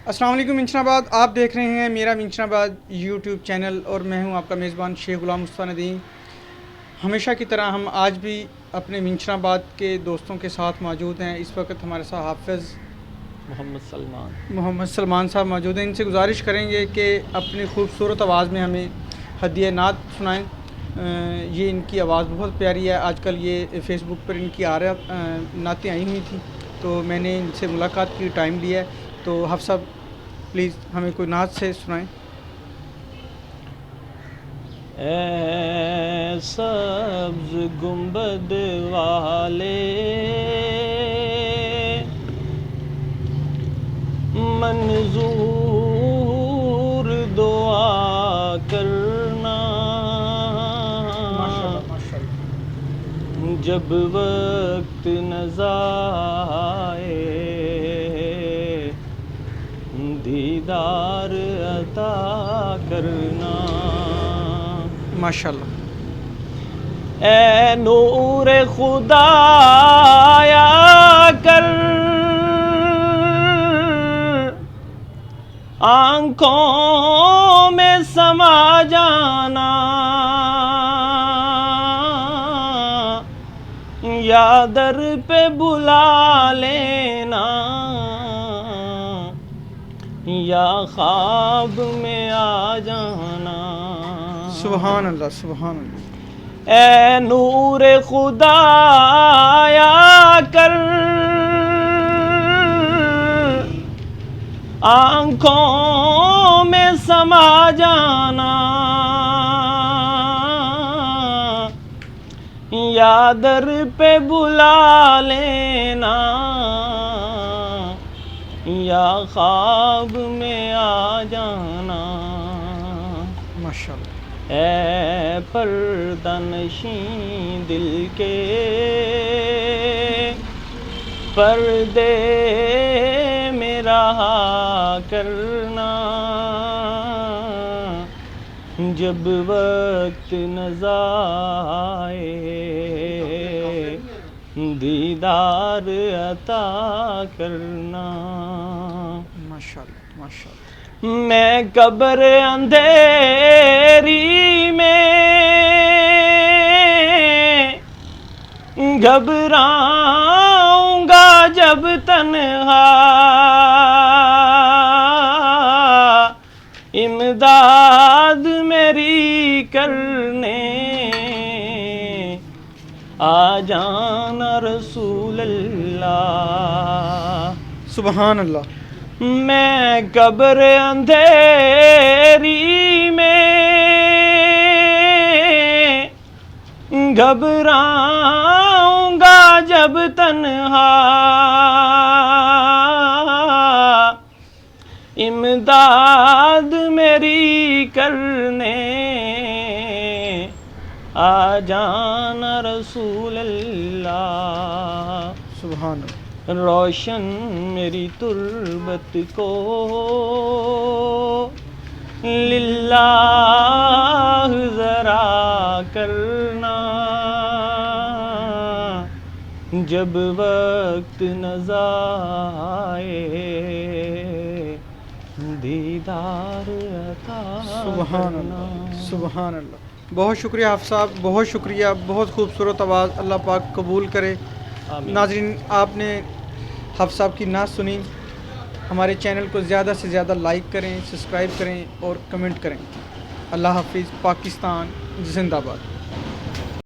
السلام علیکم منشن آباد، آپ دیکھ رہے ہیں میرا منشن آباد یوٹیوب چینل اور میں ہوں آپ کا میزبان شیخ غلام مصطفیٰ ندیم۔ ہمیشہ کی طرح ہم آج بھی اپنے منشن آباد کے دوستوں کے ساتھ موجود ہیں۔ اس وقت ہمارے ساتھ حافظ محمد سلمان صاحب موجود ہیں۔ ان سے گزارش کریں گے کہ اپنی خوبصورت آواز میں ہمیں ہدیہ نعت سنائیں۔ یہ ان کی آواز بہت پیاری ہے۔ آج کل یہ فیس بک پر ان کی نعتیں آئی ہوئی تھیں، تو میں نے ان سے ملاقات کی، ٹائم لیا ہے۔ تو حافظ صاحب پلیز ہمیں کوئی نعت سے سنائیں۔ اے سبز گنبد والے منظور دعا کرنا، جب وقت نظائے دیدار عطا کرنا۔ ماشاءاللہ۔ اے نور خدا آیا کر آنکھوں میں سما جانا، یا در پہ بلا لینا، یا خواب میں آ جانا۔ سبحان اللہ، سبحان اللہ۔ اے نور خدا آیا کر آنکھوں میں سما جانا، یا در پہ بلا لینا، یا خواب میں آ جانا۔ ماشاءاللہ۔ اے پردہ نشین دل کے پردے میں رہا کرنا، جب وقت نظائے دیدار عطا کرنا۔ ماشاءاللہ، ماشاءاللہ۔ میں قبر اندھیری میں گھبراؤں گا جب تنہا، امداد میری کرنے آ جانا رسول اللہ۔ سبحان اللہ۔ میں قبر اندھیری میں گھبراؤں گا جب تنہا، امداد میری کرنے آ جانا رسول اللہ۔ سبحان اللہ۔ روشن میری تربت کو للہ ذرا کرنا، جب وقت نظائے دیدار عطا سبحان اللہ، سبحان اللہ۔ بہت شکریہ حافظ صاحب، بہت شکریہ، بہت خوبصورت آواز، اللہ پاک قبول کرے۔ ناظرین، آپ نے حافظ صاحب کی نعت سنی۔ ہمارے چینل کو زیادہ سے زیادہ لائک کریں، سبسکرائب کریں اور کمنٹ کریں۔ اللہ حافظ۔ پاکستان زندہ باد۔